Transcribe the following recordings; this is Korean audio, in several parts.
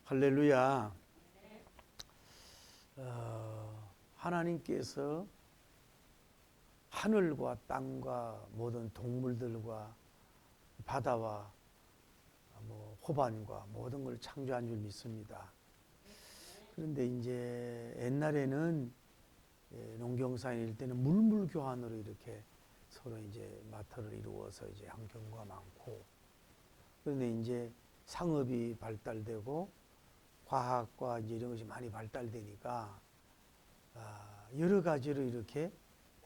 할렐루야. 하나님께서 하늘과 땅과 모든 동물들과 바다와 호반과 모든 걸 창조한 줄 믿습니다. 그런데 이제 옛날에는 농경사일 때는 물물교환으로 이렇게 서로 이제 마터를 이루어서 이제 한 경우가 많고, 그런데 이제 상업이 발달되고 과학과 이제 이런 것이 많이 발달되니까 여러 가지로 이렇게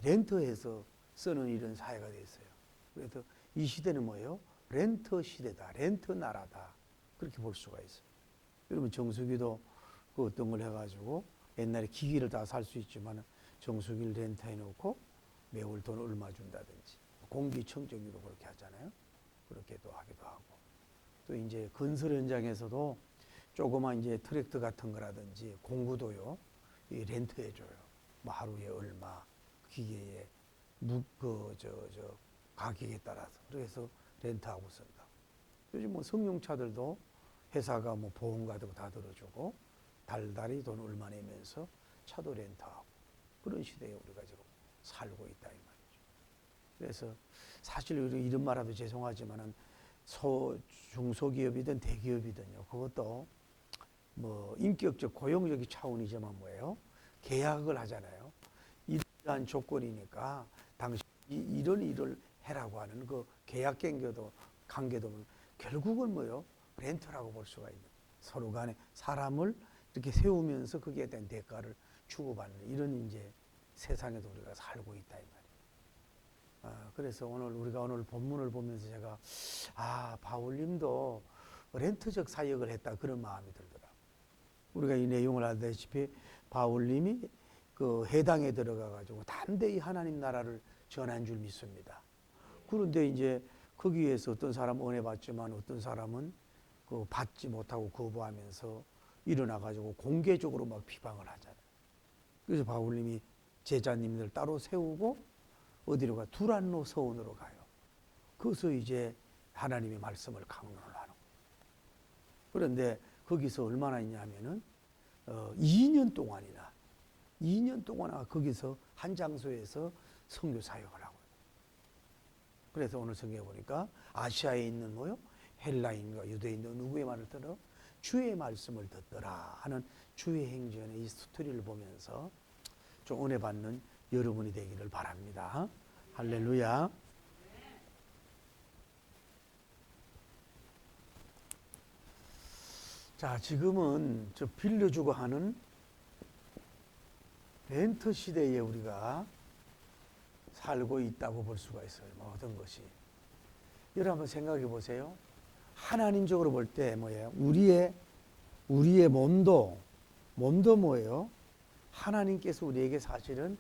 렌트해서 쓰는 이런 사회가 됐어요. 그래서 이 시대는 뭐예요? 렌트 시대다, 렌트 나라다, 그렇게 볼 수가 있어요. 여러분 정수기도 그 어떤 걸 해가지고 옛날에 기기를 다 살 수 있지만 정수기를 렌트해 놓고 매월 돈 얼마 준다든지, 공기청정기도 그렇게 하잖아요. 그렇게도 하기도 하고, 또 이제 건설 현장에서도 조그만 이제 트랙터 같은 거라든지 공구도요, 이 렌트해 줘요. 뭐 하루에 얼마, 기계에 가격에 따라서. 그래서 렌트하고 쓴다. 요즘 뭐 승용차들도 회사가 뭐 보험 같은 거 다 들어주고 달달이 돈 얼마 내면서 차도 렌트하고, 그런 시대에 우리가 지금 살고 있다 이 말이죠. 그래서 사실 이런 말하면 죄송하지만은 중소기업이든 대기업이든요, 그것도 뭐 인격적 고용적인 차원이지만 뭐예요? 계약을 하잖아요. 이러한 조건이니까 당신 이런 일을 해라고 하는 그 계약 관계도 결국은 뭐예요? 렌트라고 볼 수가 있는, 서로 간에 사람을 이렇게 세우면서 거기에 대한 대가를 주고받는 이런 이제 세상에도 우리가 살고 있다 이 말이에요. 그래서 우리가 오늘 본문을 보면서 제가 바울님도 렌트적 사역을 했다, 그런 마음이 들더라고요. 우리가 이 내용을 알다시피 바울님이 그 해당에 들어가 가지고 담대히 하나님 나라를 전한 줄 믿습니다. 그런데 이제 거기에서 어떤 사람은 은혜 받지만 어떤 사람은 그 받지 못하고 거부하면서 일어나 가지고 공개적으로 막 비방을 하잖아요. 그래서 바울님이 제자님들 따로 세우고 어디로 가? 두란노 서원으로 가요. 거기서 이제 하나님의 말씀을 강론을 하는 거예요. 그런데 거기서 얼마나 있냐면은 2년 동안이나 거기서 한 장소에서 선교 사역을 하고요. 그래서 오늘 성경에 보니까 아시아에 있는 헬라인과 유대인도 누구의 말을 들어? 주의 말씀을 듣더라 하는 주의 행전의 이 스토리를 보면서 좀 은혜 받는 여러분이 되기를 바랍니다. 할렐루야. 자, 지금은 저 빌려주고 하는 렌트 시대에 우리가 살고 있다고 볼 수가 있어요. 모든 것이. 여러분 한번 생각해 보세요. 하나님적으로 볼 때 뭐예요? 우리의 몸도 뭐예요? 하나님께서 우리에게 사실은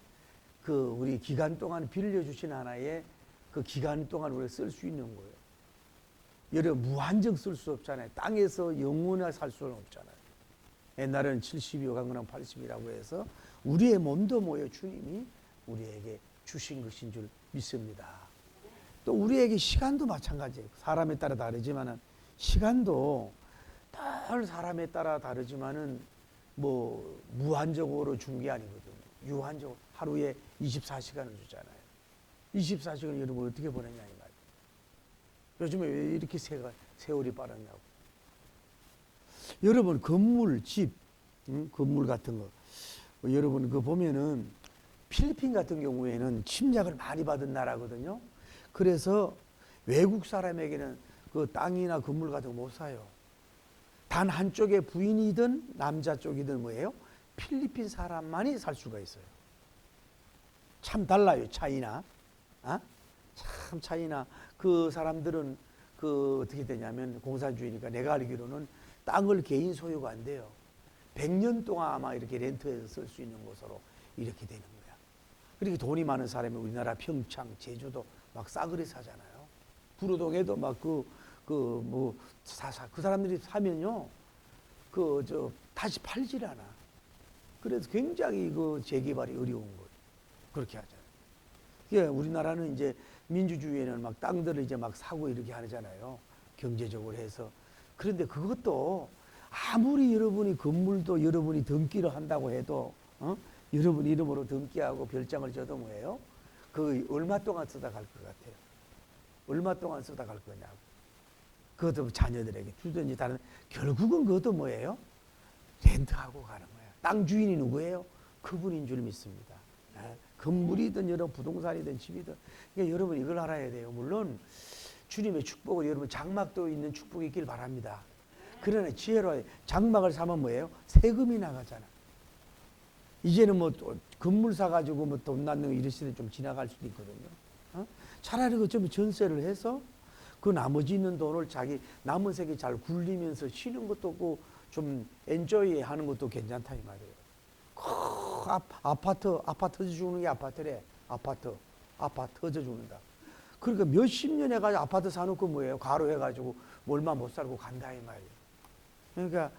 그 우리 기간 동안 빌려주신 하나의 그 기간 동안 우리가 쓸 수 있는 거예요. 여러분 무한정 쓸 수 없잖아요. 땅에서 영원히 살 수는 없잖아요. 옛날에는 70이요 강건한 80이라고 해서 우리의 몸도 뭐예요? 주님이 우리에게 주신 것인 줄 믿습니다. 또 우리에게 시간도 마찬가지예요. 사람에 따라 다르지만은 시간도 늘 사람에 따라 다르지만은 뭐 무한적으로 준 게 아니거든요. 유한적으로 하루에 24시간을 주잖아요. 24시간 여러분 어떻게 보내냐 이 말이에요. 요즘에 왜 이렇게 세월이 빠르냐고. 여러분 건물, 집, 건물 같은 거 여러분 그 보면은 필리핀 같은 경우에는 침략을 많이 받은 나라거든요. 그래서 외국 사람에게는 그 땅이나 건물 같은 거 못 사요. 단 한쪽의 부인이든 남자 쪽이든 뭐예요? 필리핀 사람만이 살 수가 있어요. 참 달라요, 차이나. 참 차이나. 그 사람들은 그 어떻게 되냐면 공산주의니까 내가 알기로는 땅을 개인 소유가 안 돼요. 100년 동안 아마 이렇게 렌트해서 쓸 수 있는 곳으로 이렇게 되는 거야. 그렇게 돈이 많은 사람이 우리나라 평창, 제주도 막 싸그리 사잖아요. 부르동에도 막 그 사람들이 사면요, 다시 팔질 않아. 그래서 굉장히 그 재개발이 어려운 거예요. 그렇게 하잖아요. 예, 우리나라는 이제 민주주의에는 막 땅들을 이제 막 사고 이렇게 하잖아요. 경제적으로 해서. 그런데 그것도 아무리 여러분이 건물도 여러분이 등기를 한다고 해도 여러분 이름으로 등기하고 별장을 줘도 뭐예요? 그 얼마 동안 쓰다 갈 것 같아요? 얼마 동안 쓰다 갈 거냐고. 그것도 자녀들에게 주든지 다른, 결국은 그것도 뭐예요? 렌트하고 가는 거예요. 땅 주인이 누구예요? 그분인 줄 믿습니다. 건물이든 여러분 부동산이든 집이든. 그러니까 여러분 이걸 알아야 돼요. 물론 주님의 축복을, 여러분 장막도 있는 축복이 있길 바랍니다. 그러나 지혜로 장막을 사면 뭐예요? 세금이 나가잖아. 이제는 뭐 건물 사가지고 뭐 돈 낳는 거 이런 시대 좀 지나갈 수도 있거든요. 차라리 그 좀 전세를 해서 그 나머지 있는 돈을 자기 남은 세계 잘 굴리면서 쉬는 것도 없고 좀 엔조이 하는 것도 괜찮다 이 말이에요. 아파트 주는 게 아파트래. 아파트 터져 죽는다. 그러니까 몇십 년 해가지고 아파트 사놓고 뭐예요? 가로 해가지고 얼마 못 살고 간다 이 말이에요. 그러니까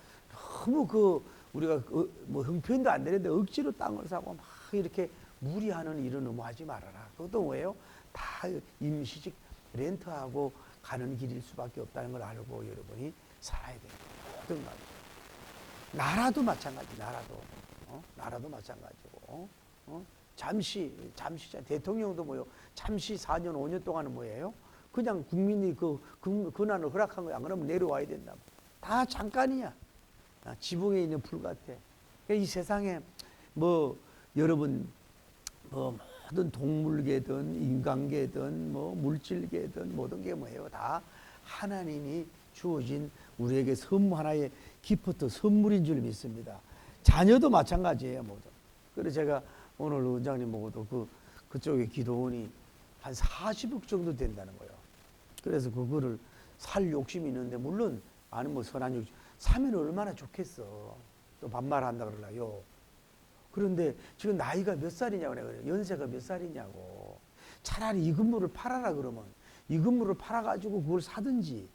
너무 우리가 뭐 형편도 안 되는데 억지로 땅을 사고 막 이렇게 무리하는 일은 너무 하지 말아라. 그것도 뭐예요? 다 임시직 렌트하고 가는 길일 수밖에 없다는 걸 알고 여러분이 살아야 돼요. 모든 말. 나라도 마찬가지. 나라도 마찬가지고. 잠시 대통령도 뭐요? 잠시 4년 5년 동안은 뭐예요? 그냥 국민이 그 권한을 허락한 거야. 안 그러면 내려와야 된다. 다 잠깐이야. 지붕에 있는 불 같아. 이 세상에 뭐 여러분 뭐 모든 동물계든 인간계든 뭐 물질계든 모든 게 뭐예요? 다 하나님이 주어진 우리에게 선물, 하나의 기프트 선물인 줄 믿습니다. 자녀도 마찬가지예요, 모두. 그래서 제가 오늘 원장님 보고도 그쪽에 기도원이 한 40억 정도 된다는 거예요. 그래서 그거를 살 욕심이 있는데, 물론 아는 뭐 선한 욕심 사면 얼마나 좋겠어. 또 반말한다 그러려요. 그런데 지금 나이가 몇 살이냐고 내가 그래요. 연세가 몇 살이냐고. 차라리 이 건물을 팔아라 그러면 이 건물을 팔아가지고 그걸 사든지.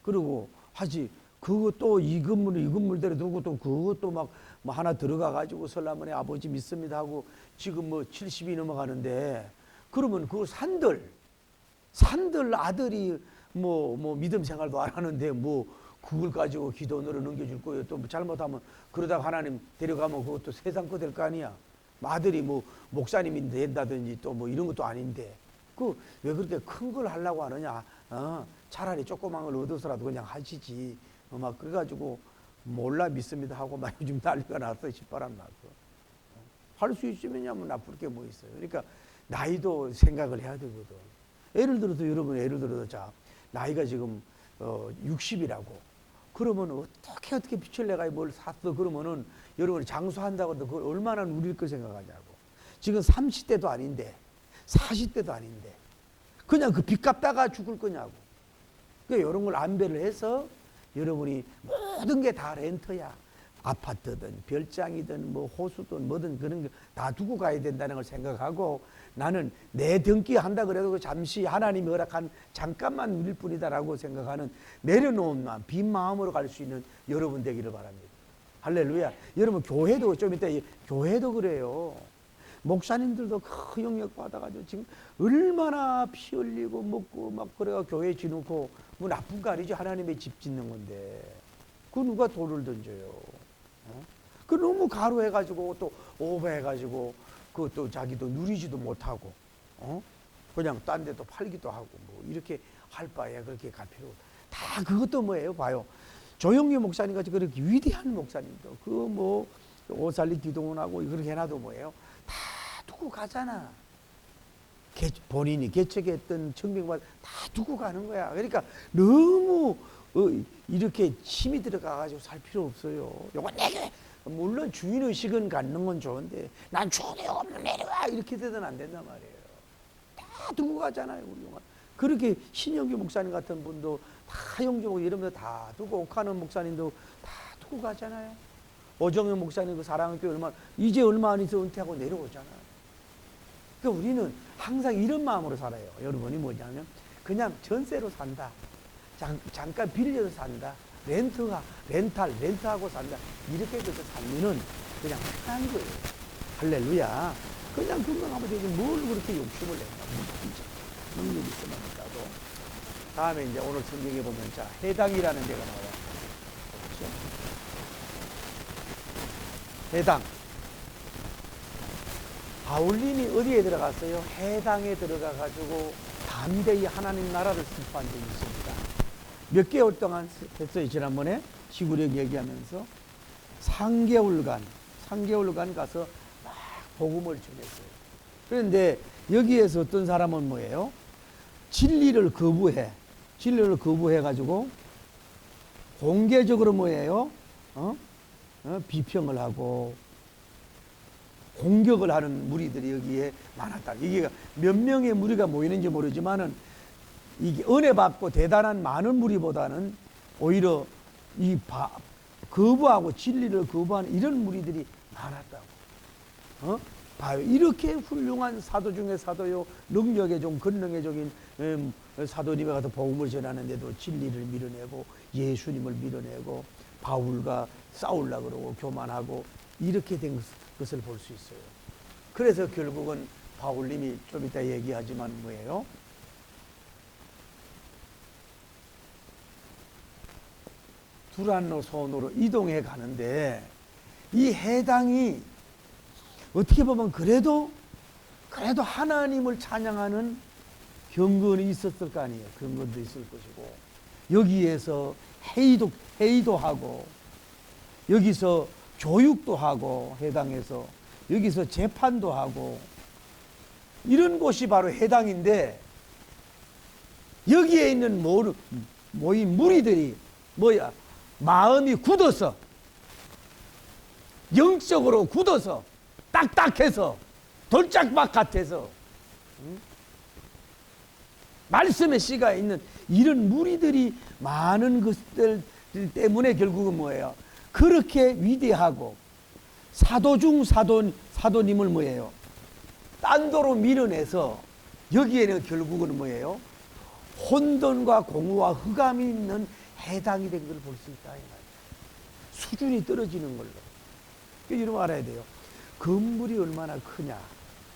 그리고 하지. 그것도 이 건물대로 두고 또 그것도 막 뭐 하나 들어가가지고 설라문에 아버지 믿습니다 하고 지금 뭐 70이 넘어가는데, 그러면 그걸 산들 아들이 뭐 믿음 생활도 안 하는데 뭐 그걸 가지고 기도원으로 넘겨줄 거예요. 또 잘못하면 그러다가 하나님 데려가면 그것도 세상 거 될 거 아니야. 아들이 뭐 목사님이 된다든지 또 뭐 이런 것도 아닌데 왜 그렇게 큰 걸 하려고 하느냐. 차라리 조그만 걸 얻어서라도 그냥 하시지. 막 그래가지고 몰라 믿습니다 하고 막 요즘 난리가 났어. 시바람 났어. 할 수 있으면야 뭐 나쁠 게 뭐 있어요. 그러니까 나이도 생각을 해야 되거든. 예를 들어서 자 나이가 지금 60이라고 그러면 어떻게 빛을 내가 뭘 샀어. 그러면은 여러분이 장수한다고 해도 그걸 얼마나 누릴 거 생각하냐고. 지금 30대도 아닌데 40대도 아닌데 그냥 그 빚 갚다가 죽을 거냐고. 그러니까 이런 걸 안배를 해서 여러분이 모든 게 다 렌트야. 아파트든 별장이든 뭐 호수든 뭐든 그런 거 다 두고 가야 된다는 걸 생각하고, 나는 내 등기 한다 그래도 잠시 하나님이 허락한 잠깐만 누릴 뿐이다라고 생각하는 내려놓은 마음, 빈 마음으로 갈 수 있는 여러분 되기를 바랍니다. 할렐루야. 여러분 교회도 좀 이따 교회도 그래요. 목사님들도 큰 영역 받아가지고 지금 얼마나 피 흘리고 먹고 막 그래가 교회 지놓고 뭐 나쁜 거 아니죠. 하나님의 집 짓는 건데 그 누가 돌을 던져요. 그 너무 가로해가지고 또 오버해가지고 그것도 자기도 누리지도 못하고 그냥 딴 데도 팔기도 하고 뭐 이렇게 할 바에 그렇게 갈 필요 다. 그것도 뭐예요? 봐요. 조영규 목사님 같이 그렇게 위대한 목사님도 그 뭐 오살리 기도원하고 그렇게 해놔도 뭐예요? 다 두고 가잖아. 본인이 개척했던 청빙받 다 두고 가는 거야. 그러니까 너무 이렇게 힘이 들어가가지고 살 필요 없어요. 요거 내게 물론 주인의식은 갖는 건 좋은데 난 주인이 없는 내려와 이렇게 되든 안 된단 말이에요. 다 두고 가잖아요. 우리 영화. 그렇게 신영규 목사님 같은 분도 다 영주고 이러면서 다 두고, 옥하는 목사님도 다 두고 가잖아요. 오정현 목사님 그 사랑의 교회 얼마 안 있어 은퇴하고 내려오잖아요. 그러니까 우리는 항상 이런 마음으로 살아요. 여러분이 뭐냐면 그냥 전세로 산다. 잠깐 빌려서 산다. 렌트하고 산다. 이렇게 해서 살면은 그냥 편한 거예요. 할렐루야. 그냥 건강하면 되지 뭘 그렇게 욕심을 내나. 진짜 능력이 있으면 하니까도. 다음에 이제 오늘 성경에 보면 자 해당이라는 데가 나와요. 그렇죠? 해당. 바울님이 어디에 들어갔어요? 해당에 들어가 가지고 담대히 하나님 나라를 선포한 적이 있습니다. 몇 개월 동안 했어요. 지난번에 지구력 얘기하면서 3개월간 가서 막 복음을 전했어요. 그런데 여기에서 어떤 사람은 뭐예요? 진리를 거부해 가지고 공개적으로 뭐예요? 비평을 하고 공격을 하는 무리들이 여기에 많았다. 이게 몇 명의 무리가 모이는지 모르지만은 이게 은혜 받고 대단한 많은 무리보다는 오히려 거부하고 진리를 거부하는 이런 무리들이 많았다고. 봐요. 이렇게 훌륭한 사도 중에 사도요, 능력의 종, 권능의 종인 사도님에 가서 복음을 전하는데도 진리를 밀어내고 예수님을 밀어내고 바울과 싸우려고 그러고 교만하고 이렇게 된 것을 볼 수 있어요. 그래서 결국은 바울님이 좀 이따 얘기하지만 뭐예요? 두란노 손으로 이동해 가는데 이 해당이 어떻게 보면 그래도 하나님을 찬양하는 경건이 있었을 거 아니에요. 경건도 있을 것이고 여기에서 회의도 하고 여기서 교육도 하고 해당에서 여기서 재판도 하고 이런 곳이 바로 해당인데 여기에 있는 모인 무리들이 마음이 굳어서 영적으로 굳어서 딱딱해서 돌짝박 같아서 말씀의 씨가 있는 이런 무리들이 많은 것들 때문에 결국은 뭐예요? 그렇게 위대하고 사도 중 사도님을 뭐예요? 딴도로 밀어내서 여기에는 결국은 뭐예요? 혼돈과 공허와 흑암이 있는 해당이 된 걸 볼 수 있다. 수준이 떨어지는 걸로. 여러분 알아야 돼요. 건물이 얼마나 크냐,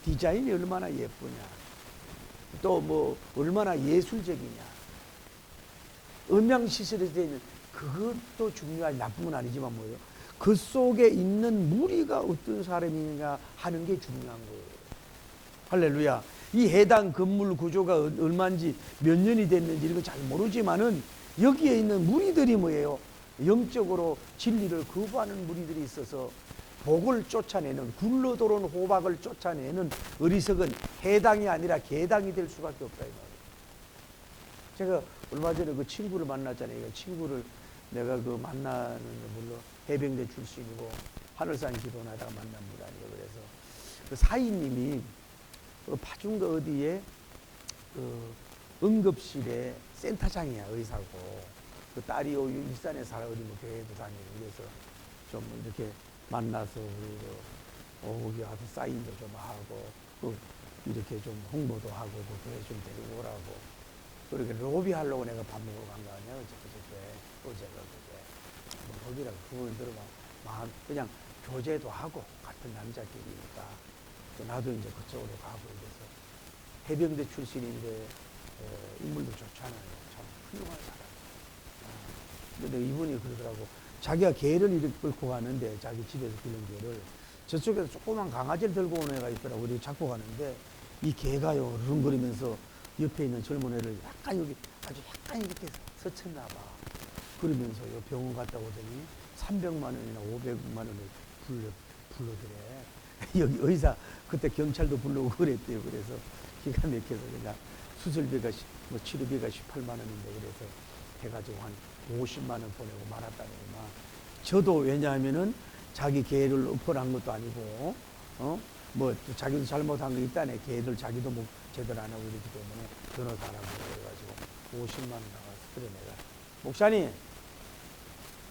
디자인이 얼마나 예쁘냐, 또 뭐 얼마나 예술적이냐, 음향시설이 되어 있는 그것도 중요하지, 나쁜 건 아니지만 뭐예요? 그 속에 있는 무리가 어떤 사람이냐 하는 게 중요한 거예요. 할렐루야. 이 해당 건물 구조가 얼마인지 몇 년이 됐는지 이런 거 잘 모르지만은 여기에 있는 무리들이 뭐예요? 영적으로 진리를 거부하는 무리들이 있어서 복을 쫓아내는, 굴러 들어온 호박을 쫓아내는 어리석은 해당이 아니라 개당이 될 수밖에 없다 이 말이에요. 제가 얼마 전에 그 친구를 만났잖아요. 그 친구를 내가 그 만나는 물론 해병대 출신이고 하늘산 기도하다가 만난 분 아니에요. 그래서 그 사인님이 그 파주인가 어디에 그 응급실에 센터장이야, 의사고. 그 딸이 일산에 살아, 어디 뭐 교회도 다니고. 그래서 좀 이렇게 만나서 오기 와서 사인도 좀 하고 이렇게 좀 홍보도 하고 그 교회 좀 데리고 오라고 그렇게 로비하려고 내가 밥 먹으러 간 거 아니야. 어제가 뭐 로비라고 그걸 들어봐 마음 그냥 교제도 하고 같은 남자끼리니까 나도 이제 그쪽으로 가고 이래서 해병대 출신인데 인물도 좋잖아요. 참 훌륭한 사람. 근데 이분이 그러더라고. 자기가 개를 이렇게 끌고 가는데 자기 집에서 기른 개를 저쪽에서 조그만 강아지를 들고 오는 애가 있더라고. 우리 잡고 가는데 이 개가요 릉거리면서 옆에 있는 젊은 애를 약간 여기 아주 약간 이렇게 스쳤나 봐. 그러면서 병원 갔다 오더니 300만 원이나 500만 원을 불러더래. 여기 의사 그때 경찰도 부르고 그랬대요. 그래서 기가 막혀서 그냥 수술비가 뭐 치료비가 18만 원인데 그래서 해가지고 한 50만 원 보내고 말았다는 거만. 저도 왜냐하면은 자기 계획을 엎어난 것도 아니고 뭐 자기도 잘못한 거 있다네. 계획을 자기도 뭐 제대로 안 하고 이러기 때문에 변호사라고 그래가지고 50만 원 나가서 그래 내가 목사님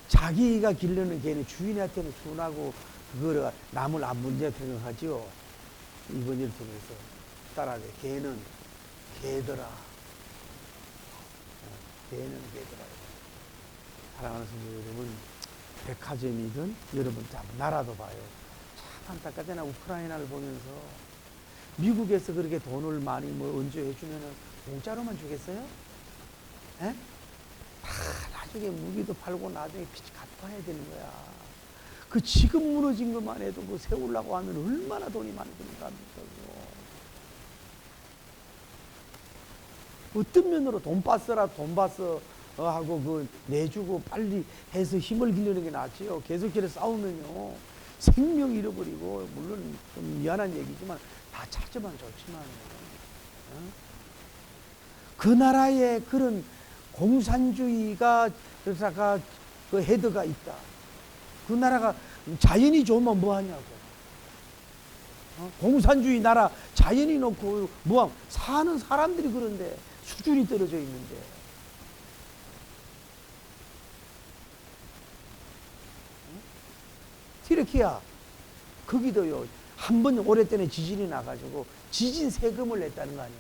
자기가 기르는 개는 주인한테는 순하고 그거를 남을 안 문제 생각하지요. 이번 일을 통해서 따라하래. 개는 개더라. 개는 개더라. 사랑하는 성도 여러분, 백화점이든 여러분 참 나라도 봐요. 참 안타깝잖아. 우크라이나를 보면서 미국에서 그렇게 돈을 많이 뭐 언제해 주면은 공짜로만 주겠어요? 에? 다 나중에 무기도 팔고 나중에 빚 갚아야 되는 거야. 그 지금 무너진 것만 해도 그 세우려고 하면 얼마나 돈이 많이 드는가 합니까? 어떤 면으로 돈 봤어라 돈 봤어 하고 그 내주고 빨리 해서 힘을 기르는 게 낫지요. 계속 저래 싸우면요 생명 잃어버리고, 물론 좀 미안한 얘기지만 다 찾으면 좋지만 그 나라에 그런 공산주의가 그 헤드가 있다. 그 나라가 자연이 좋으면 뭐하냐고. 공산주의 나라 자연이 놓고 뭐함. 사는 사람들이 그런데 수준이 떨어져 있는데. 튀르키야 거기도요 한 번 오래전에 지진이 나가지고 지진 세금을 냈다는 거 아니야.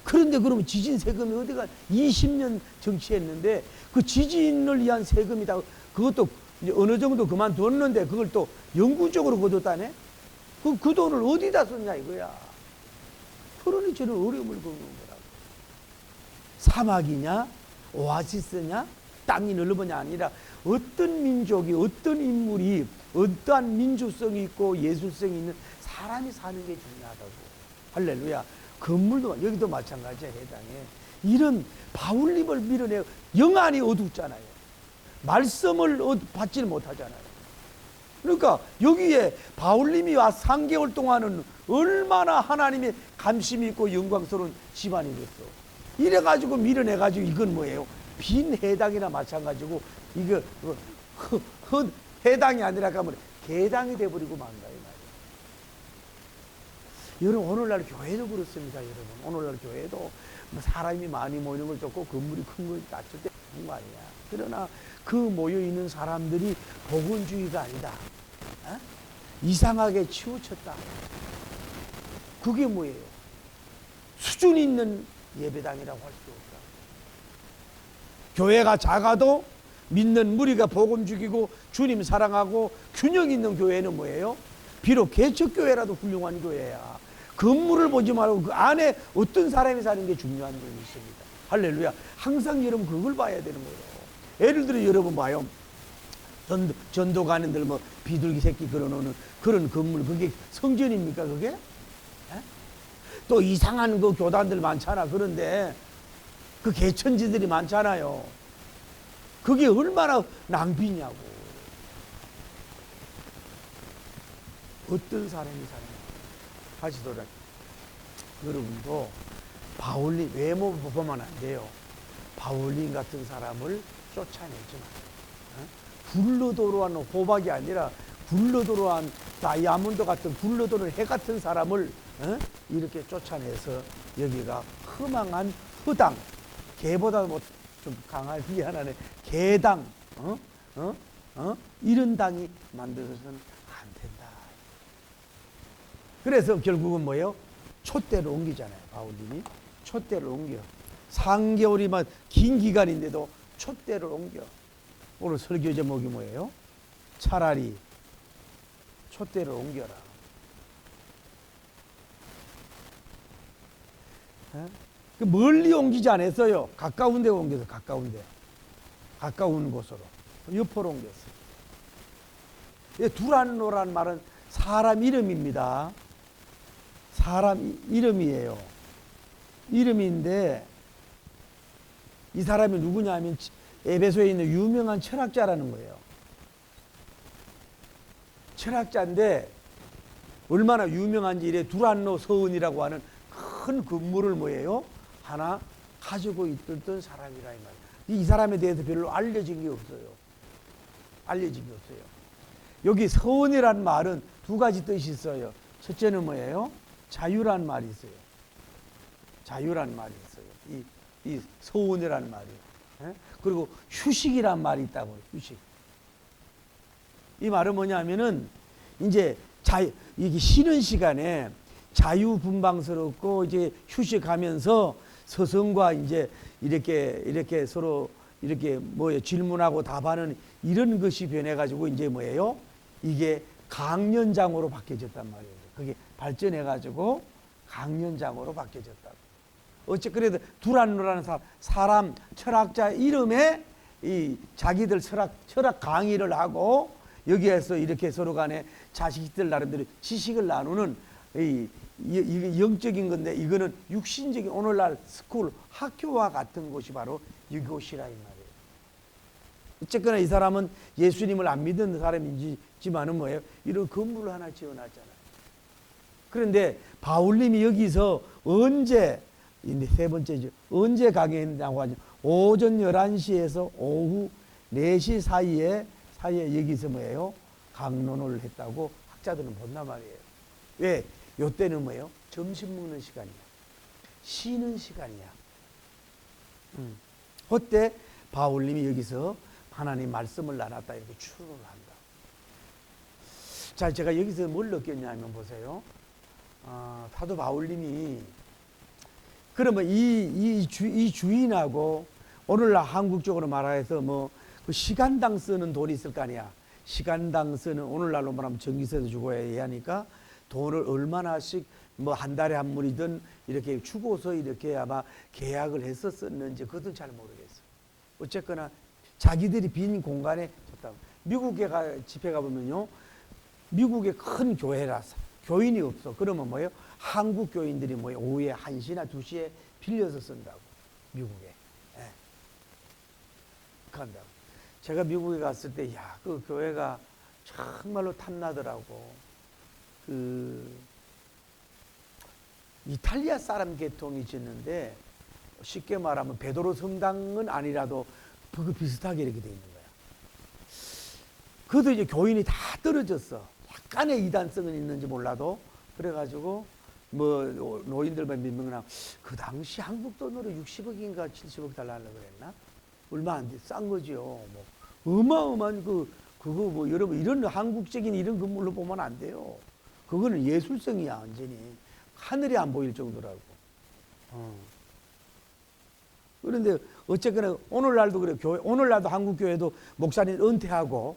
그런데 그러면 지진 세금이 어디가 20년 정치했는데 그 지진을 위한 세금이다. 그것도 이제 어느 정도 그만뒀는데 그걸 또 영구적으로 거뒀다네. 그 돈을 어디다 썼냐 이거야. 그러니 저는 어려움을 겪는 거라고. 사막이냐 오아시스냐 땅이 넓으냐 아니라 어떤 민족이 어떤 인물이 어떠한 민주성이 있고 예술성이 있는 사람이 사는 게 중요하다고. 할렐루야. 건물도 여기도 마찬가지야. 해당에 이런 바울님을 밀어내고 영안이 어둡잖아요. 말씀을 받지 못하잖아요. 그러니까 여기에 바울님이 와 3개월 동안은 얼마나 하나님의 감심이 있고 영광스러운 집안이 됐어. 이래가지고 밀어내가지고 이건 뭐예요? 빈 해당이나 마찬가지고 이거 해당이 아니라 가면 개당이 돼버리고 만다 이 말이에요. 여러분 오늘날 교회도 그렇습니다. 여러분 오늘날 교회도 뭐 사람이 많이 모이는 걸 좋고 건물이 큰 걸 낮출 때 그런 거 아니야. 그러나 그 모여있는 사람들이 복음주의가 아니다. 이상하게 치우쳤다. 그게 뭐예요? 수준 있는 예배당이라고 할 수 없다. 교회가 작아도 믿는 무리가 복음 죽이고 주님 사랑하고 균형 있는 교회는 뭐예요? 비록 개척교회라도 훌륭한 교회야. 건물을 보지 말고 그 안에 어떤 사람이 사는 게 중요한 점이 있습니다. 할렐루야. 항상 여러분 그걸 봐야 되는 거예요. 예를 들어 여러분 봐요. 전도 가는 데를 뭐 비둘기 새끼 걸어놓는 그런 건물, 그게 성전입니까 그게? 또 이상한 그 교단들 많잖아. 그런데 그 개천지들이 많잖아요. 그게 얼마나 낭비냐고. 어떤 사람이 사는 다시 돌아. 여러분도 바울님 외모 보면 안 돼요. 바울님 같은 사람을 쫓아내지 마. 굴러도로한 호박이 아니라 굴러도로한 다이아몬드 같은 굴러도는 해 같은 사람을 이렇게 쫓아내서 여기가 허망한 허당, 개보다 뭐 좀 강할 미안하네 개당, 이런 당이 만들어서는 안 된다. 그래서 결국은 뭐예요? 촛대를 옮기잖아요. 바울님이 촛대를 옮겨. 3개월이면 긴 기간인데도 촛대를 옮겨. 오늘 설교 제목이 뭐예요? 차라리 촛대를 옮겨라. 멀리 옮기지 않았어요. 가까운 데 옮겨서 가까운 데. 가까운 곳으로. 옆으로 옮겼어요. 두란노란 말은 사람 이름입니다. 사람 이름이에요. 이름인데 이 사람이 누구냐 하면 에베소에 있는 유명한 철학자라는 거예요. 철학자인데 얼마나 유명한지 이래 두란노 서원이라고 하는 큰 건물을 뭐예요? 하나 가지고 있던 사람이라 이 말이에요. 이 사람에 대해서 별로 알려진 게 없어요. 알려진 게 없어요. 여기 서원이란 말은 두 가지 뜻이 있어요. 첫째는 뭐예요? 자유란 말이 있어요. 자유란 말이 있어요. 이 서원이란 말이. 그리고 휴식이란 말이 있다고요. 휴식. 이 말은 뭐냐면은 이제 이게 쉬는 시간에 자유분방스럽고 이제 휴식하면서 서성과 이제 이렇게 서로 이렇게 뭐예요? 질문하고 답하는 이런 것이 변해가지고 이제 뭐예요? 이게 강연장으로 바뀌어졌단 말이에요. 그게 발전해가지고 강연장으로 바뀌어졌다고. 어째 그래도 두란노라는 사람 철학자 이름에 이 자기들 철학 강의를 하고 여기에서 이렇게 서로 간에 자식들 나름대로 지식을 나누는 이게 영적인 건데 이거는 육신적인 오늘날 스쿨 학교와 같은 곳이 바로 이곳이라 이 말이에요. 어쨌거나 이 사람은 예수님을 안 믿는 사람이지만은 뭐예요? 이런 건물을 하나 지어놨잖아요. 그런데 바울님이 여기서 언제 세 번째죠. 언제 강의했냐고 하죠. 오전 11시에서 오후 4시 사이에 여기서 뭐예요? 강론을 했다고 학자들은 본단 말이에요. 왜? 요때는 뭐예요? 점심 먹는 시간이야. 쉬는 시간이야. 그때 바울님이 여기서 하나님 말씀을 나눴다 이렇게 추론을 한다. 자, 제가 여기서 뭘 느꼈냐면 보세요. 사도 바울님이 그러면 이 주인하고 오늘날 한국적으로 말해서 뭐 그 시간당 쓰는 돈이 있을 거 아니야. 시간당 쓰는 오늘날로 말하면 전기세도 주고 해야 하니까 돈을 얼마나씩 뭐 한 달에 한 문이든 이렇게 주고서 이렇게 아마 계약을 해서 썼는지 그것은 잘 모르겠어. 어쨌거나 자기들이 빈 공간에 줬다고. 미국에 집회 가보면요. 미국의 큰 교회라서 교인이 없어. 그러면 뭐예요? 한국 교인들이 뭐예요? 오후에 1시나 2시에 빌려서 쓴다고. 미국에. 예. 그런다고. 제가 미국에 갔을 때, 야, 그 교회가 정말로 탐나더라고. 이탈리아 사람 계통이 짓는데, 쉽게 말하면 베드로 성당은 아니라도 그 비슷하게 이렇게 돼 있는 거야. 그것도 이제 교인이 다 떨어졌어. 약간의 이단성은 있는지 몰라도. 그래가지고, 뭐, 노인들만 몇 명 나오고, 그 당시 한국 돈으로 60억인가 70억 달라고 그랬나? 얼마 안 돼. 싼 거죠. 뭐, 어마어마한 그거 뭐, 여러분, 이런 한국적인 이런 건물로 보면 안 돼요. 그거는 예술성이야, 완전히. 하늘이 안 보일 정도라고. 그런데 어쨌거나 오늘날도 그래. 오늘날도 한국 교회도 목사님 은퇴하고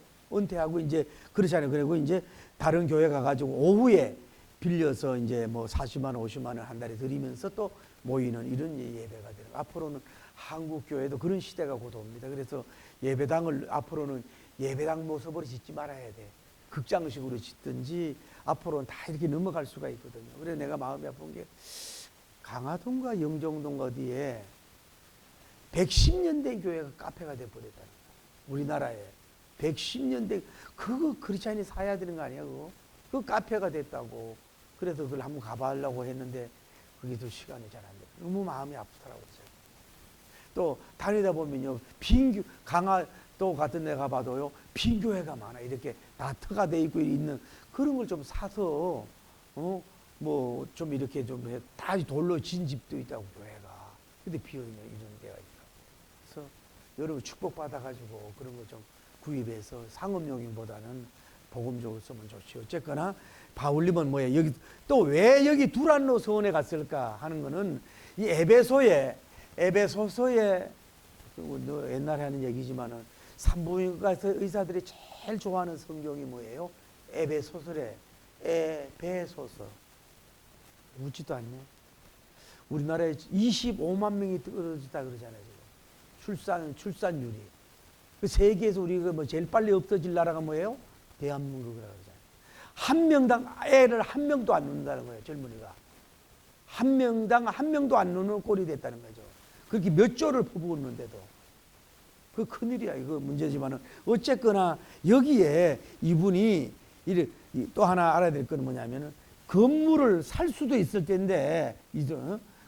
이제 그렇잖아요. 그리고 이제 다른 교회 가가지고 오후에 빌려서 이제 뭐 40만 원, 50만 원 한 달에 드리면서 또 모이는 이런 예배가 되는. 앞으로는 한국 교회도 그런 시대가 곧 옵니다. 그래서 예배당을 앞으로는 예배당 모습으로 짓지 말아야 돼. 극장식으로 짓든지 앞으로는 다 이렇게 넘어갈 수가 있거든요. 그래서 내가 마음이 아픈 게 강화동과 영종동 어디에 110년 된 교회가 카페가 돼버렸다는 거야. 우리나라에 110년 된 그거 크리스찬이 사야 되는 거 아니야 그거? 그 카페가 됐다고. 그래서 그걸 한번 가봐하려고 했는데 그게 또 시간이 잘 안 돼. 너무 마음이 아프더라고요. 또 다니다 보면요 강화도 같은 데 가봐도요 빈 교회가 많아. 이렇게 다 터가 돼 있고 있는 그런 걸 좀 사서 뭐 좀 이렇게 좀 해. 다 돌로 진 집도 있다고 교회가. 근데 비어 있는 이런 데가 있다. 그래서 여러분 축복 받아가지고 그런 거 좀 구입해서 상업용인보다는 복음적으로 쓰면 좋지. 어쨌거나 바울님은 뭐예요? 여기 또 왜 여기 두란노 서원에 갔을까 하는 거는 이 에베소서에 옛날에 하는 얘기지만은 산부인과 의사들이 제일 좋아하는 성경이 뭐예요? 에베소서래. 에베소서. 웃지도 않네. 우리나라에 25만 명이 떨어졌다 그러잖아요. 지금. 출산율이. 그 세계에서 우리가 뭐 제일 빨리 없어질 나라가 뭐예요? 대한민국이라고 그러잖아요. 한 명당 애를 한 명도 안 낳는다는 거예요. 젊은이가. 한 명당 한 명도 안 낳는 꼴이 됐다는 거죠. 그렇게 몇 조를 퍼부었는데도. 그 큰일이야. 이거 문제지만은 어쨌거나 여기에 이분이 또 하나 알아야 될 건 뭐냐면은 건물을 살 수도 있을 텐데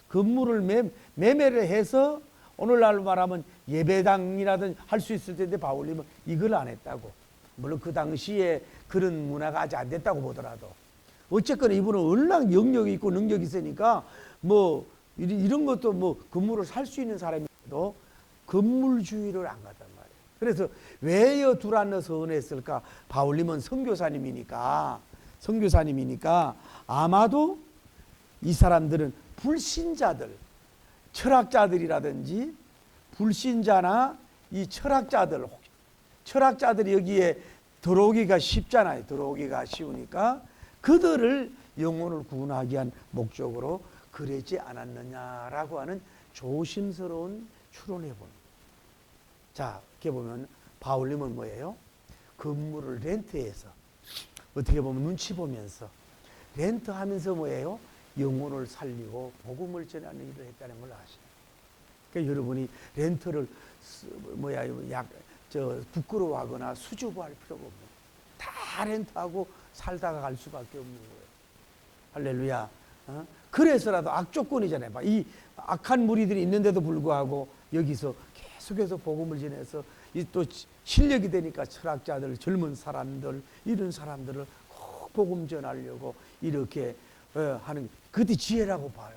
건물을 매매를 해서 오늘날 말하면 예배당이라든 할 수 있을 텐데 바울님은 이걸 안 했다고. 물론 그 당시에 그런 문화가 아직 안 됐다고 보더라도 어쨌거나 이분은 얼마나 영역이 있고 능력이 있으니까 뭐 이런 것도 뭐 건물을 살 수 있는 사람이도 건물주의를 안 갔단 말이에요. 그래서 왜요 두란노 서원에 했을까? 바울님은 선교사님이니까 아마도 이 사람들은 불신자들, 철학자들이라든지 불신자나 이 철학자들이 여기에 들어오기가 쉽잖아요. 들어오기가 쉬우니까 그들을 영혼을 구원하기 위한 목적으로 그러지 않았느냐라고 하는 조심스러운 추론해 봅니다. 자, 이렇게 보면 바울님은 뭐예요? 건물을 렌트해서 어떻게 보면 눈치 보면서 렌트하면서 뭐예요? 영혼을 살리고 복음을 전하는 일을 했다는 걸 아시죠? 그러니까 여러분이 렌트를 부끄러워하거나 수줍어할 필요가 없는 거예요. 다 렌트하고 살다가 갈 수밖에 없는 거예요. 할렐루야. 그래서라도 악조건이잖아요. 이 악한 무리들이 있는데도 불구하고 여기서 계속해서 복음을 전해서 또 실력이 되니까 철학자들, 젊은 사람들, 이런 사람들을 꼭 복음 전하려고 이렇게 하는, 그것이 지혜라고 봐요.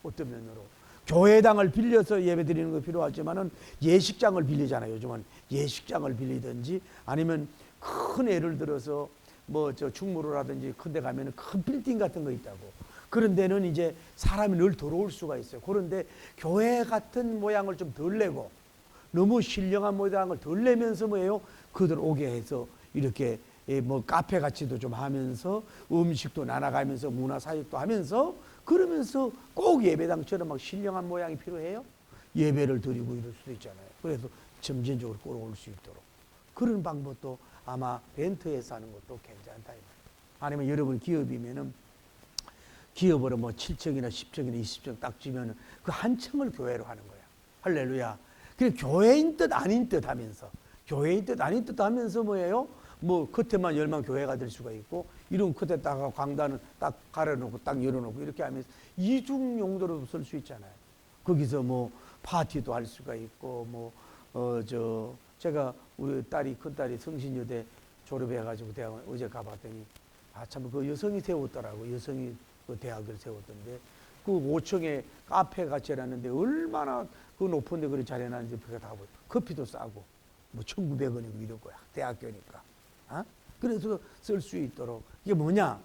어떤 면으로. 교회당을 빌려서 예배 드리는 거 필요하지만은 예식장을 빌리잖아요. 요즘은 예식장을 빌리든지 아니면 큰 예를 들어서 충무로라든지 큰 데 가면은 큰 빌딩 같은 거 있다고. 그런 데는 이제 사람이 늘 들어올 수가 있어요. 그런데 교회 같은 모양을 좀 덜 내고 너무 신령한 모양을 덜 내면서 뭐예요? 그들 오게 해서 이렇게 카페 같이도 좀 하면서 음식도 나눠가면서 문화사역도 하면서 그러면서 꼭 예배당처럼 막 신령한 모양이 필요해요? 예배를 드리고 이럴 수도 있잖아요. 그래서 점진적으로 끌어올 수 있도록. 그런 방법도 아마 렌트해서 하는 것도 괜찮다. 아니면 여러분 기업이면은 기업으로 7층이나 10층이나 20층 딱 지면은 그 한 층을 교회로 하는 거야. 할렐루야. 그냥 교회인 듯 아닌 듯 하면서, 교회인 듯 아닌 듯 하면서 뭐예요? 겉에만 열만 교회가 될 수가 있고, 이런 겉에다가 광단은 딱 가려놓고 딱 열어놓고 이렇게 하면서 이중 용도로도 쓸 수 있잖아요. 거기서 파티도 할 수가 있고, 제가 우리 큰 딸이 성신여대 졸업해가지고 대학원 어제 가봤더니, 참 그 여성이 세웠더라고. 여성이 그 대학을 세웠던데, 그 5층에 카페 같이 해놨는데 얼마나 그 높은데 그렇게 잘 해놨는지 그게 다 보여. 커피도 싸고 1,900원이고 이런 거야. 대학교니까. 그래서 쓸 수 있도록. 이게 뭐냐?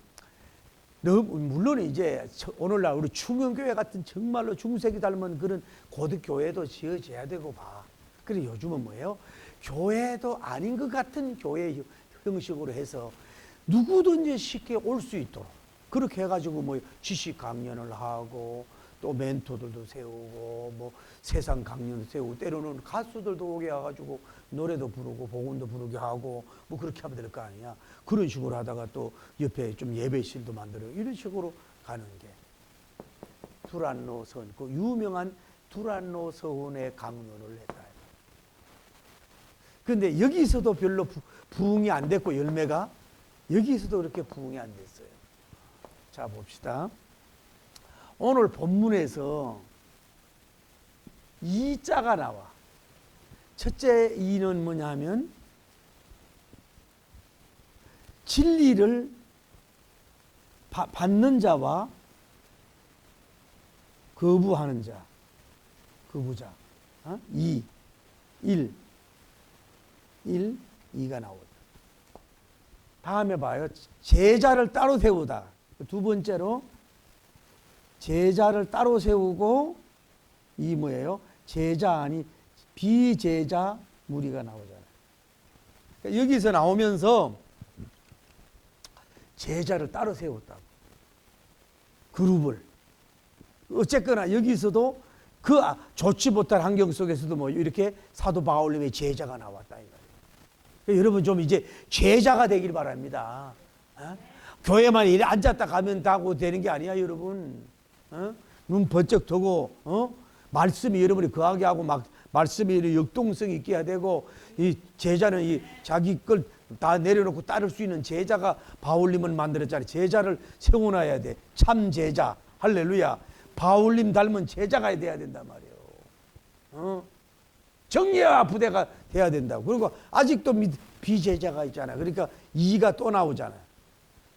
물론 이제 오늘날 우리 충영교회 같은 정말로 중세기 닮은 그런 고등교회도 지어져야 되고 봐. 그래 요즘은 뭐예요? 교회도 아닌 것 같은 교회 형식으로 해서 누구든지 쉽게 올 수 있도록 그렇게 해가지고 지식 강연을 하고 또 멘토들도 세우고 세상 강연도 세우고 때로는 가수들도 오게 와가지고 노래도 부르고 복음도 부르게 하고 그렇게 하면 될 거 아니야. 그런 식으로 하다가 또 옆에 좀 예배실도 만들어 이런 식으로 가는 게 두란노 서원, 그 유명한 두란노 서원의 강론을 했다. 그런데 여기서도 별로 부흥이 안 됐고 열매가 여기서도 그렇게 부흥이 안 됐어요. 자 봅시다. 오늘 본문에서 이자가 나와. 첫째 이는 뭐냐 하면 진리를 받는 자와 거부하는 자, 거부자. 1, 2가 나오다. 다음에 봐요. 제자를 따로 세우다. 두 번째로 제자를 따로 세우고 이 뭐예요? 제자 아니 비제자 무리가 나오잖아요. 그러니까 여기서 나오면서 제자를 따로 세웠다고. 그룹을. 어쨌거나 여기서도 그 좋지 못한 환경 속에서도 이렇게 사도 바울님의 제자가 나왔다. 그러니까 여러분 좀 이제 제자가 되길 바랍니다. 교회만 이래 앉았다 가면 다고 되는 게 아니야, 여러분. 눈 번쩍 뜨고, 말씀이 여러분이 거하게 하고 말씀이 역동성 있게 해야 되고, 이 제자는 이 자기 걸 다 내려놓고 따를 수 있는 제자가 바울님을 만들었잖아요. 제자를 세워놔야 돼. 참 제자. 할렐루야. 바울님 닮은 제자가 돼야 된단 말이에요. 정예와 부대가 돼야 된다고. 그리고 아직도 비제자가 있잖아요. 그러니까 이가 또 나오잖아요.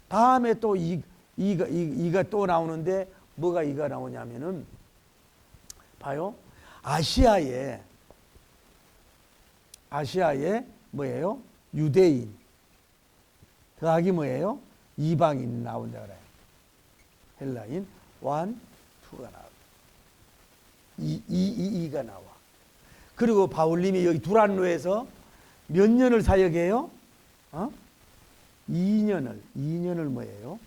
다음에 또 이가 또 나오는데 뭐가 이가 나오냐면은 봐요. 아시아에 뭐예요? 유대인 더하기 뭐예요? 이방인 나온다 그래요. 헬라인 1, 2가 나와. 이가 나와. 그리고 바울님이 여기 두란노에서 몇 년을 사역해요? 2년을 뭐예요?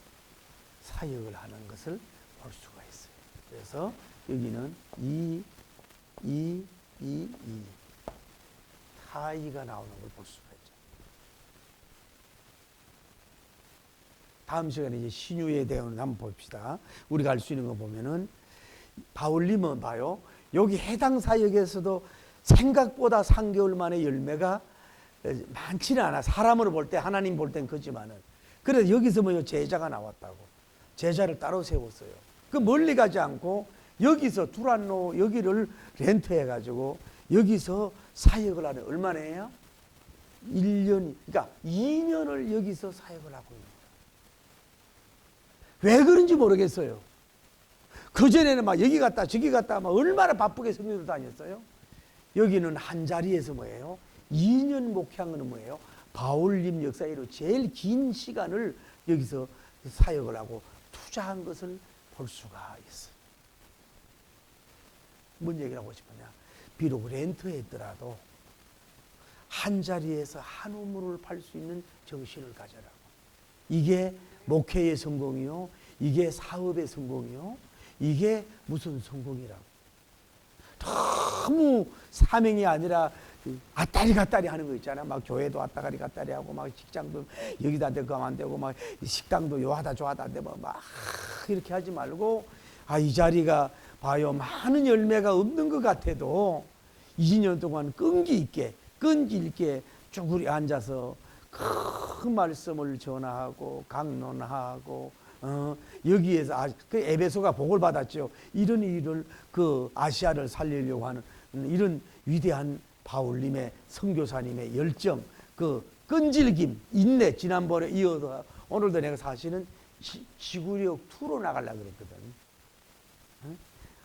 사역을 하는 것을 볼 수가 있어요. 그래서 여기는 차이가 나오는 걸 볼 수가 있죠. 다음 시간에 이제 신유에 대한 한번 봅시다. 우리가 알 수 있는 거 보면은 바울님은 봐요. 여기 해당 사역에서도 생각보다 3개월 만에 열매가 많지는 않아. 사람으로 볼 때, 하나님 볼 땐 그렇지만은. 그래서 여기서 뭐 제자가 나왔다고. 제자를 따로 세웠어요. 그 멀리 가지 않고 여기서 두란노 여기를 렌트해가지고 여기서 사역을 하는, 얼마나 해요? 1년, 그러니까 2년을 여기서 사역을 하고 있는 거예요. 왜 그런지 모르겠어요. 그전에는 막 여기 갔다 저기 갔다 막 얼마나 바쁘게 성교를 다녔어요. 여기는 한 자리에서 뭐예요? 2년 목회한 거는 뭐예요? 바울님 역사로 제일 긴 시간을 여기서 사역을 하고 투자한 것을 볼 수가 있어요. 뭔 얘기를 하고 싶으냐? 비록 렌트했더라도 한 자리에서 한 우물을 팔 수 있는 정신을 가져라고. 이게 목회의 성공이요, 이게 사업의 성공이요, 이게 무슨 성공이라고. 너무 사명이 아니라 왔다리 갔다리 하는 거 있잖아. 막 교회도 왔다리 갔다리 하고, 막 직장도 여기다 대고 가면 안 되고, 막 식당도 요하다 저하다 안 되고, 막 이렇게 하지 말고, 이 자리가 봐요, 많은 열매가 없는 것 같아도 2년 동안 끈기 있게 쭉 우리 앉아서 큰 말씀을 전하고 강론하고, 여기에서 그 에베소가 복을 받았죠. 이런 일을 그 아시아를 살리려고 하는 이런 위대한 바울님의 선교사님의 열정, 그 끈질김, 인내, 지난번에 이어서 오늘도 내가 사실은 지구력 2로 나가려고 그랬거든.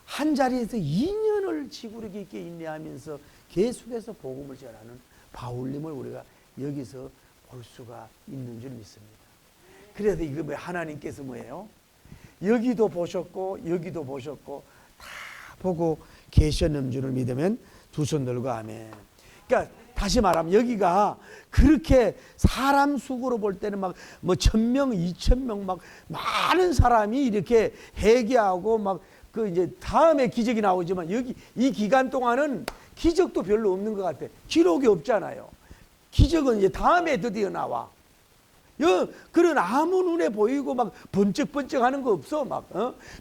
한 자리에서 2년을 지구력 있게 인내하면서 계속해서 복음을 전하는 바울님을 우리가 여기서 볼 수가 있는 줄 믿습니다. 그래서 이거 뭐 하나님께서 뭐예요? 여기도 보셨고 여기도 보셨고 다 보고 계셨는 줄을 믿으면 두 손 들고 아멘. 그러니까 다시 말하면 여기가 그렇게 사람 수고로 볼 때는 막 뭐 1,000명, 2,000명 막 많은 사람이 이렇게 회개하고 막 그 이제 다음에 기적이 나오지만 여기 이 기간 동안은 기적도 별로 없는 것 같아. 기록이 없잖아요. 기적은 이제 다음에 드디어 나와. 그런 아무 눈에 보이고 막 번쩍번쩍 하는 거 없어. 막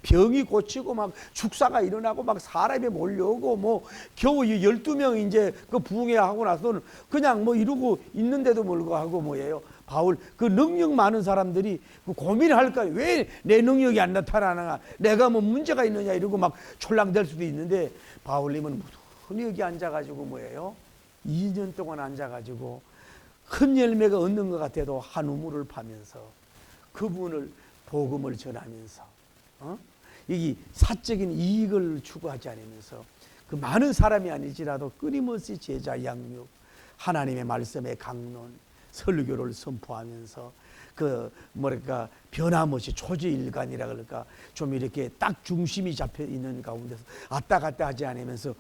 병이 고치고 막 축사가 일어나고 막 사람이 몰려오고 뭐 겨우 12명 이제 그 부흥회하고 나서는 그냥 뭐 이러고 있는데도 불구하고 뭐예요? 바울 그 능력 많은 사람들이 고민할 거야. 왜 내 능력이 안 나타나나? 내가 뭐 문제가 있느냐 이러고 막 촐랑될 수도 있는데 바울님은 무슨 여기 앉아가지고 뭐예요? 2년 동안 앉아가지고 큰 열매가 없는 것 같아도 한 우물을 파면서 그분을 복음을 전하면서 이 사적인 이익을 추구하지 않으면서 그 많은 사람이 아니지라도 끊임없이 제자 양육, 하나님의 말씀의 강론, 설교를 선포하면서 그 뭐랄까 변함없이 초지일관이라 그럴까 좀 이렇게 딱 중심이 잡혀 있는 가운데서 왔다 갔다 하지 않으면서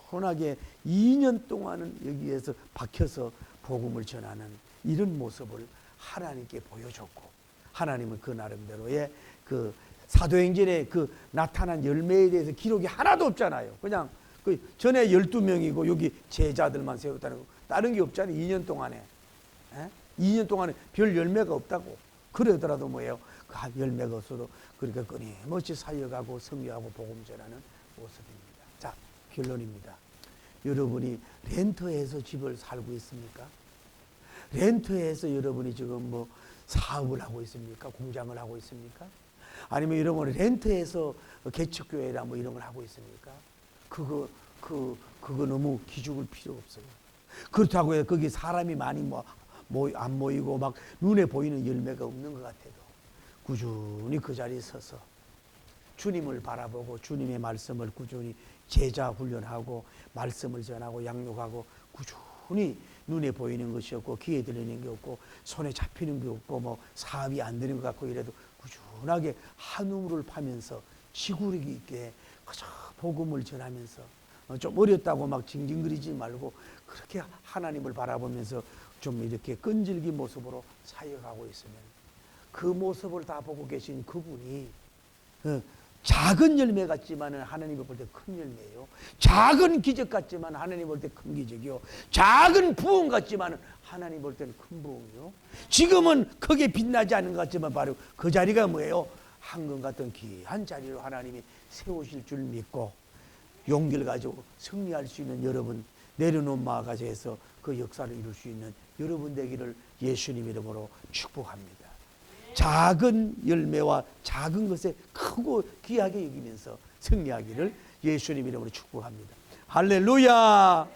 꾸준하게 2년 동안은 여기에서 박혀서 복음을 전하는 이런 모습을 하나님께 보여줬고, 하나님은 그 나름대로의 그 사도행전에 그 나타난 열매에 대해서 기록이 하나도 없잖아요. 그냥 그 전에 12명이고 여기 제자들만 세웠다는 거, 다른 게 없잖아요. 2년 동안에 2년 동안에 별 열매가 없다고. 그러더라도 뭐예요? 그 열매가 없어도 그러니까 끊임없이 사역하고 성교하고 복음 전하는 모습입니다. 자, 결론입니다. 여러분이 렌트해서 집을 살고 있습니까? 렌트해서 여러분이 지금 뭐 사업을 하고 있습니까? 공장을 하고 있습니까? 아니면 여러분이 렌트해서 개척교회나 뭐 이런 걸 하고 있습니까? 그거 너무 기죽을 필요 없어요. 그렇다고 해서 거기 사람이 많이 안 모이고 막 눈에 보이는 열매가 없는 것 같아도 꾸준히 그 자리에 서서 주님을 바라보고 주님의 말씀을 꾸준히 제자 훈련하고 말씀을 전하고 양육하고 꾸준히 눈에 보이는 것이 없고 귀에 들리는 게 없고 손에 잡히는 게 없고 뭐 사업이 안 되는 것 같고 이래도 꾸준하게 한 우물을 파면서 지구력 있게 그저 복음을 전하면서 좀 어렵다고 막 징징거리지 말고 그렇게 하나님을 바라보면서 좀 이렇게 끈질긴 모습으로 사역하고 있으면 그 모습을 다 보고 계신 그분이 작은 열매 같지만은 하나님이 볼 때 큰 열매예요. 작은 기적 같지만 하나님 볼 때 큰 기적이요. 작은 부흥 같지만은 하나님 볼 때는 큰 부흥이요. 지금은 크게 빛나지 않는 것 같지만 바로 그 자리가 뭐예요? 황금 같은 귀한 자리로 하나님이 세우실 줄 믿고 용기를 가지고 승리할 수 있는 여러분, 내려놓은 마가에서 그 역사를 이룰 수 있는 여러분 되기를 예수님 이름으로 축복합니다. 작은 열매와 작은 것에 크고 귀하게 여기면서 승리하기를 예수님 이름으로 축복합니다. 할렐루야.